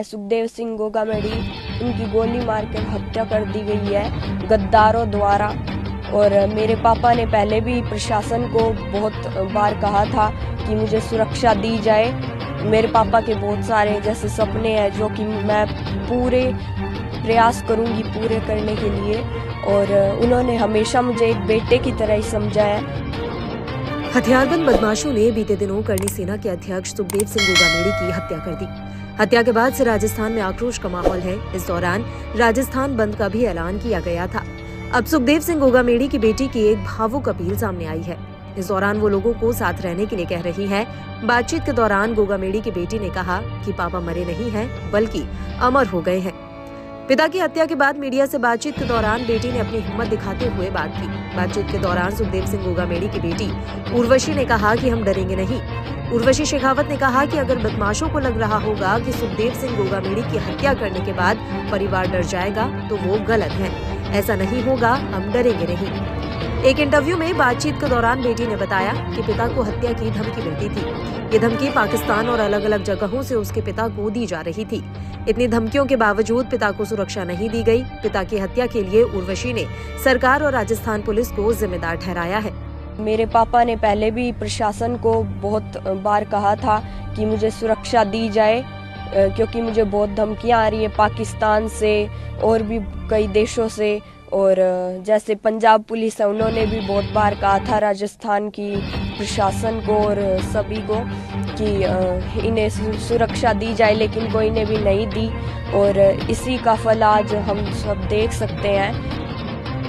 सुखदेव सिंह गोगामेड़ी, उनकी गोली मारकर हत्या कर दी गई है गद्दारों द्वारा। और मेरे पापा ने पहले भी प्रशासन को बहुत बार कहा था कि मुझे सुरक्षा दी जाए। मेरे पापा के बहुत सारे जैसे सपने हैं जो कि मैं पूरे प्रयास करूंगी पूरे करने के लिए, और उन्होंने हमेशा मुझे एक बेटे की तरह ही समझा है। हथियारबंद बदमाशों ने बीते दिनों करनी सेना के अध्यक्ष सुखदेव सिंह गोगामेड़ी की हत्या कर दी। हत्या के बाद से राजस्थान में आक्रोश का माहौल है। इस दौरान राजस्थान बंद का भी ऐलान किया गया था। अब सुखदेव सिंह गोगामेड़ी की बेटी की एक भावुक अपील सामने आई है। इस दौरान वो लोगों को साथ रहने के लिए कह रही है। बातचीत के दौरान गोगामेड़ी की बेटी ने कहा कि पापा मरे नहीं हैं बल्कि अमर हो गए हैं। पिता की हत्या के बाद मीडिया से बातचीत के दौरान बेटी ने अपनी हिम्मत दिखाते हुए बात की। बातचीत के दौरान सुखदेव सिंह गोगामेड़ी की बेटी उर्वशी ने कहा कि हम डरेंगे नहीं। उर्वशी शेखावत ने कहा कि अगर बदमाशों को लग रहा होगा कि सुखदेव सिंह गोगामेड़ी की हत्या करने के बाद परिवार डर जाएगा तो वो गलत है। ऐसा नहीं होगा, हम डरेंगे नहीं। एक इंटरव्यू में बातचीत के दौरान बेटी ने बताया कि पिता को हत्या की धमकी मिलती थी। ये धमकी पाकिस्तान और अलग अलग जगहों से उसके पिता को दी जा रही थी। इतनी धमकियों के बावजूद पिता को सुरक्षा नहीं दी गई। पिता की हत्या के लिए उर्वशी ने सरकार और राजस्थान पुलिस को जिम्मेदार ठहराया है। मेरे पापा ने पहले भी प्रशासन को बहुत बार कहा था कि मुझे सुरक्षा दी जाए, क्योंकि मुझे बहुत धमकियां आ रही है पाकिस्तान से और भी कई देशों से। और जैसे पंजाब पुलिस है, उन्होंने भी बहुत बार कहा था राजस्थान की प्रशासन को और सभी को कि इन्हें सुरक्षा दी जाए, लेकिन कोई ने भी नहीं दी। और इसी का फल आज हम सब देख सकते हैं।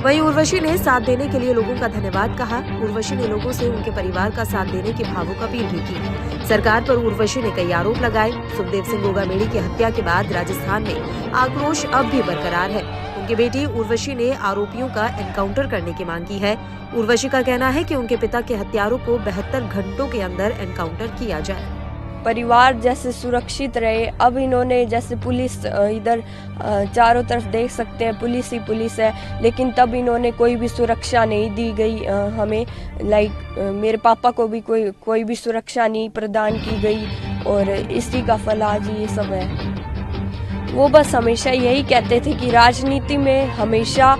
वहीं उर्वशी ने साथ देने के लिए लोगों का धन्यवाद कहा। उर्वशी ने लोगों से उनके परिवार का साथ देने की भावुक अपील भी की। सरकार पर उर्वशी ने कई आरोप लगाए। सुखदेव सिंह गोगामेड़ी की हत्या के बाद राजस्थान में आक्रोश अब भी बरकरार है। उनकी बेटी उर्वशी ने आरोपियों का एनकाउंटर करने की मांग की है। उर्वशी का कहना है कि उनके पिता के हत्यारों को 72 घंटों के अंदर एनकाउंटर किया जाए। परिवार जैसे सुरक्षित रहे। अब इन्होंने जैसे पुलिस इधर चारों तरफ देख सकते हैं पुलिस ही पुलिस है, लेकिन तब इन्होंने कोई भी सुरक्षा नहीं दी गई हमें। मेरे पापा को भी कोई भी सुरक्षा नहीं प्रदान की गई, और इसी का फल आज ये सब है। वो बस हमेशा यही कहते थे कि राजनीति में हमेशा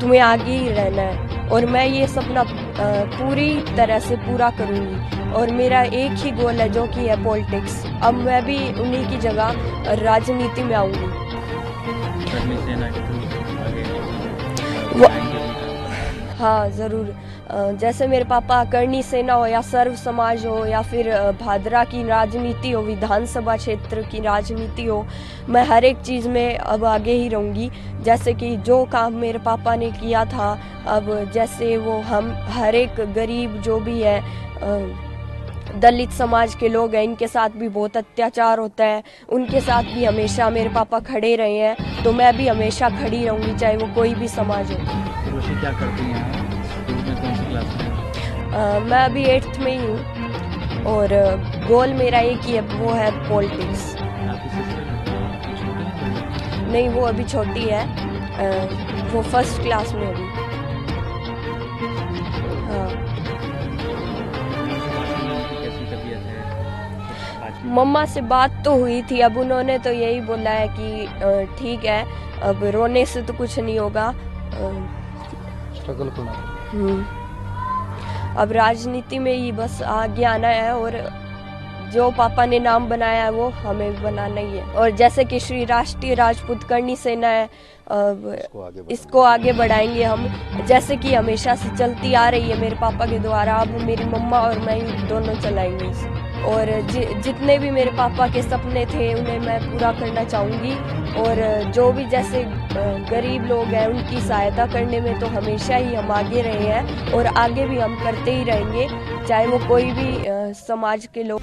तुम्हें आगे ही रहना है, और मैं ये सपना पूरी तरह से पूरा करूँगी। और मेरा एक ही गोल है जो कि है पॉलिटिक्स। अब मैं भी उन्हीं की जगह राजनीति में आऊँगी। हाँ ज़रूर। जैसे मेरे पापा करनी सेना हो या सर्व समाज हो या फिर भादरा की राजनीति हो, विधानसभा क्षेत्र की राजनीति हो, मैं हर एक चीज़ में अब आगे ही रहूँगी। जैसे कि जो काम मेरे पापा ने किया था, अब जैसे वो हम हर एक गरीब जो भी है, दलित समाज के लोग हैं, इनके साथ भी बहुत अत्याचार होता है, उनके साथ भी हमेशा मेरे पापा खड़े रहे हैं, तो मैं भी हमेशा खड़ी रहूँगी चाहे वो कोई भी समाज हो। क्या करती हैं? कौन सी क्लास में? मैं अभी 8th में ही हूँ, और गोल मेरा एक ही है, वो है पॉलिटिक्स। नहीं, वो अभी छोटी है, वो 1st क्लास में अभी। हाँ। मम्मा से बात तो हुई थी, अब उन्होंने तो यही बोला है कि ठीक है, अब रोने से तो कुछ नहीं होगा। स्ट्रगल करना। अब राजनीति में ही बस आगे आना है, और जो पापा ने नाम बनाया है वो हमें बनाना ही है। और जैसे कि श्री राष्ट्रीय राजपूत करनी सेना है, इसको आगे बढ़ाएंगे हम, जैसे कि हमेशा से चलती आ रही है मेरे पापा के द्वारा। अब मेरी मम्मा और मैं दोनों चलाएंगे इसे। और जितने भी मेरे पापा के सपने थे उन्हें मैं पूरा करना चाहूँगी, और जो भी जैसे गरीब लोग हैं उनकी सहायता करने में तो हमेशा ही हम आगे रहे हैं, और आगे भी हम करते ही रहेंगे, चाहे वो कोई भी समाज के लोग।